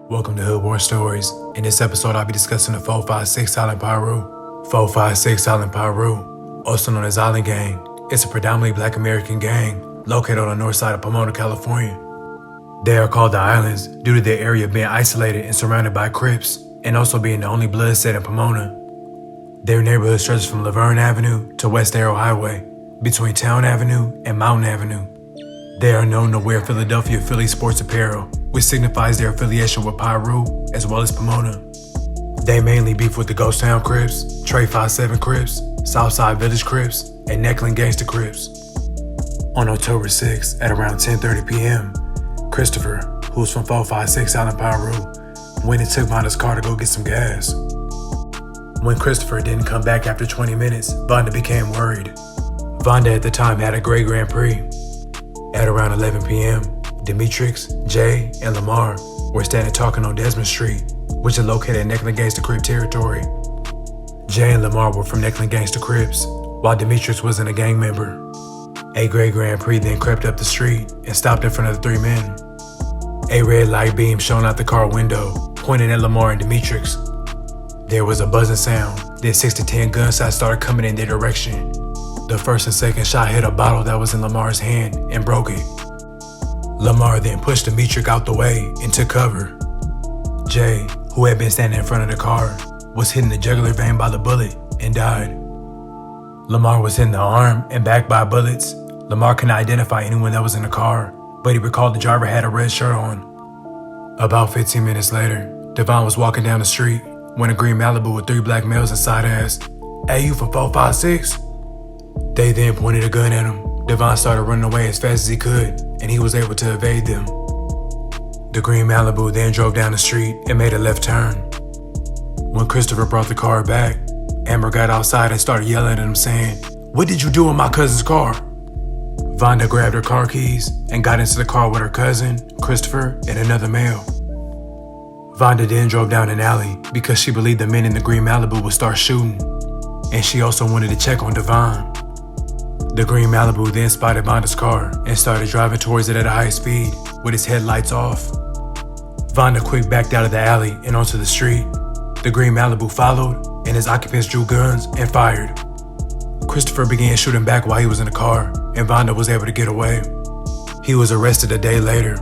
Welcome to Hood War Stories. In this episode, I'll be discussing the 456 Island Piru. 456 Island Piru, also known as Island Gang, is a predominantly Black American gang located on the north side of Pomona, California. They are called the Islands due to their area being isolated and surrounded by Crips, and also being the only blood set in Pomona. Their neighborhood stretches from Laverne Avenue to West Arrow Highway, between Town Avenue and Mountain Avenue. They are known to wear Philadelphia Philly sports apparel, which signifies their affiliation with Piru as well as Pomona. They mainly beef with the Ghost Town Crips, Trey 57 Crips, Southside Village Crips, and Neckland Gangsta Crips. On October 6th at around 10:30 p.m., Christopher, who's from 456 Island Piru, went and took Vonda's car to go get some gas. When Christopher didn't come back after 20 minutes, Vonda became worried. Vonda at the time had a gray Grand Prix. At around 11 p.m., Demetrix, Jay, and Lamar were standing talking on Desmond Street, which is located in Neckland Gangsta Crip territory. Jay and Lamar were from Neckland Gangsta Crips, while Demetrix wasn't a gang member. A gray Grand Prix then crept up the street and stopped in front of the three men. A red light beam shone out the car window, pointing at Lamar and Demetrix. There was a buzzing sound, then 6 to 10 gunshots started coming in their direction. The first and second shot hit a bottle that was in Lamar's hand and broke it. Lamar then pushed Demetrix out the way and took cover. Jay, who had been standing in front of the car, was hit in the jugular vein by the bullet and died. Lamar was hit in the arm and back by bullets. Lamar couldn't identify anyone that was in the car, but he recalled the driver had a red shirt on. About 15 minutes later, Devon was walking down the street when a green Malibu with 3 black males inside asked, "Hey, you from 456? They then pointed a gun at him. Devon started running away as fast as he could, and he was able to evade them. The green Malibu then drove down the street and made a left turn. When Christopher brought the car back, Amber got outside and started yelling at him saying, "What did you do in my cousin's car?" Vonda grabbed her car keys and got into the car with her cousin, Christopher, and another male. Vonda then drove down an alley because she believed the men in the green Malibu would start shooting, and she also wanted to check on Devon. The green Malibu then spotted Vonda's car and started driving towards it at a high speed with its headlights off. Vonda quick backed out of the alley and onto the street. The green Malibu followed, and his occupants drew guns and fired. Christopher began shooting back while he was in the car, and Vonda was able to get away. He was arrested a day later.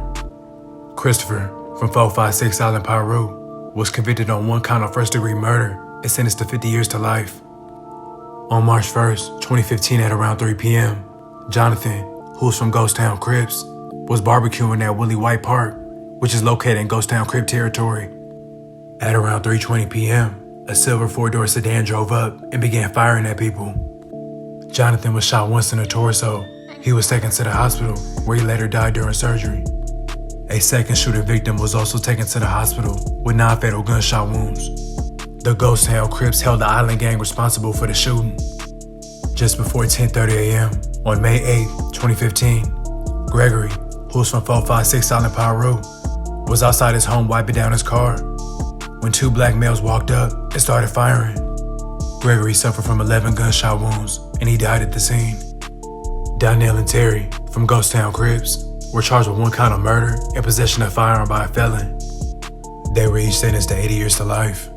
Christopher, from 456 Island Piru, was convicted on 1 count of first-degree murder and sentenced to 50 years to life. On March 1st, 2015 at around 3 p.m., Jonathan, who was from Ghost Town Crips, was barbecuing at Willie White Park, which is located in Ghost Town Crip territory. At around 3:20 p.m., a silver 4-door sedan drove up and began firing at people. Jonathan was shot once in the torso. He was taken to the hospital, where he later died during surgery. A second shooting victim was also taken to the hospital with non-fatal gunshot wounds. The Ghost Town Crips held the Island Gang responsible for the shooting. Just before 10:30 a.m. on May 8, 2015, Gregory, who was from 456 Island Piru, was outside his home wiping down his car when 2 black males walked up and started firing. Gregory suffered from 11 gunshot wounds and he died at the scene. Donnell and Terry, from Ghost Town Crips, were charged with 1 count of murder and possession of a firearm by a felon. They were each sentenced to 80 years to life.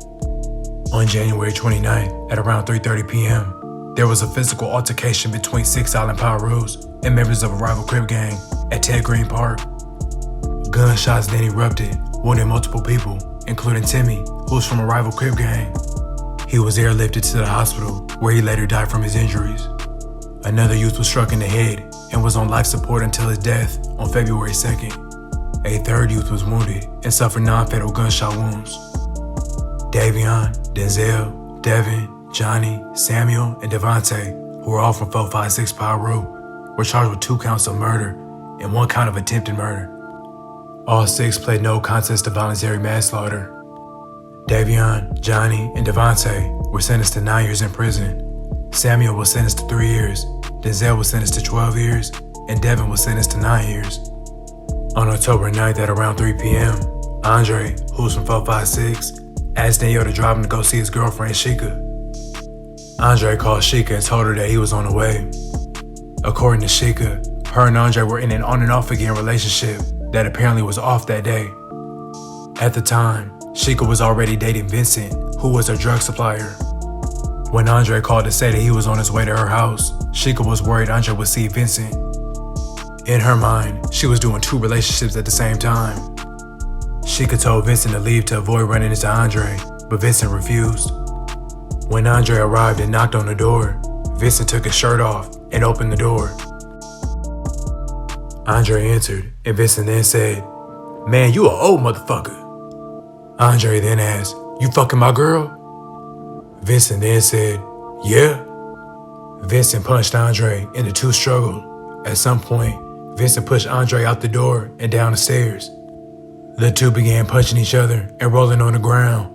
On January 29th, at around 3:30 p.m., there was a physical altercation between 6 Island Pirus and members of a rival Crip gang at Ted Green Park. Gunshots then erupted, wounding multiple people, including Timmy, who was from a rival Crip gang. He was airlifted to the hospital, where he later died from his injuries. Another youth was struck in the head and was on life support until his death on February 2nd. A third youth was wounded and suffered non-fatal gunshot wounds. Davion, Denzel, Devin, Johnny, Samuel, and Devontae, who were all from 456 Piru, were charged with 2 counts of murder and 1 count of attempted murder. All 6 pled no contest to voluntary manslaughter. Davion, Johnny, and Devontae were sentenced to 9 years in prison. Samuel was sentenced to 3 years, Denzel was sentenced to 12 years, and Devin was sentenced to 9 years. On October 9th at around 3 p.m., Andre, who was from 456, asked Danielle to drive him to go see his girlfriend, Sheikah. Andre called Sheikah and told her that he was on the way. According to Sheikah, her and Andre were in an on and off again relationship that apparently was off that day. At the time, Sheikah was already dating Vincent, who was her drug supplier. When Andre called to say that he was on his way to her house, Sheikah was worried Andre would see Vincent. In her mind, she was doing 2 relationships at the same time. Sheikah told Vincent to leave to avoid running into Andre, but Vincent refused. When Andre arrived and knocked on the door, Vincent took his shirt off and opened the door. Andre entered, and Vincent then said, "Man, you a old motherfucker." Andre then asked, "You fucking my girl?" Vincent then said, "Yeah." Vincent punched Andre and the two struggled. At some point, Vincent pushed Andre out the door and down the stairs. The two began punching each other and rolling on the ground.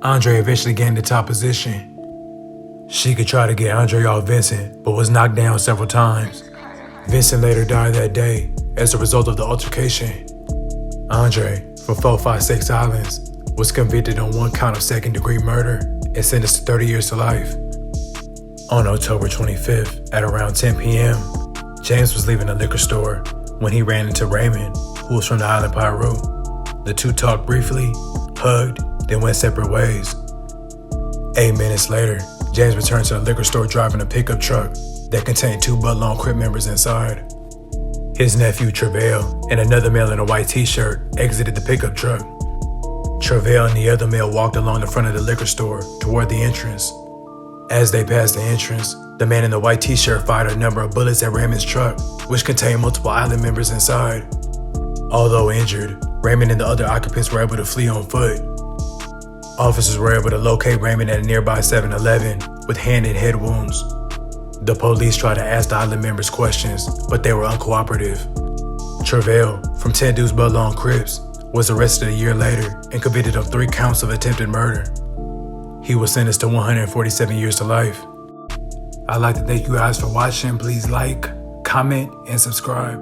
Andre eventually gained the top position. Sheikah tried to get Andre off Vincent, but was knocked down several times. Vincent later died that day as a result of the altercation. Andre, from 456 Islands, was convicted on 1 count of second-degree murder and sentenced to 30 years to life. On October 25th, at around 10 p.m., James was leaving a liquor store when he ran into Raymond, who was from the island Piru. The two talked briefly, hugged, then went separate ways. 8 minutes later, James returned to the liquor store driving a pickup truck that contained 2 Budlong Crip members inside. His nephew, Travail, and another male in a white t-shirt exited the pickup truck. Travail and the other male walked along the front of the liquor store toward the entrance. As they passed the entrance, the man in the white t-shirt fired a number of bullets at Raymond's truck, which contained multiple island members inside. Although injured, Raymond and the other occupants were able to flee on foot. Officers were able to locate Raymond at a nearby 7-Eleven with hand and head wounds. The police tried to ask the island members questions, but they were uncooperative. Travail, from 10 Deuce Budlong Crips, was arrested a year later and convicted of 3 counts of attempted murder. He was sentenced to 147 years to life. I'd like to thank you guys for watching. Please like, comment, and subscribe.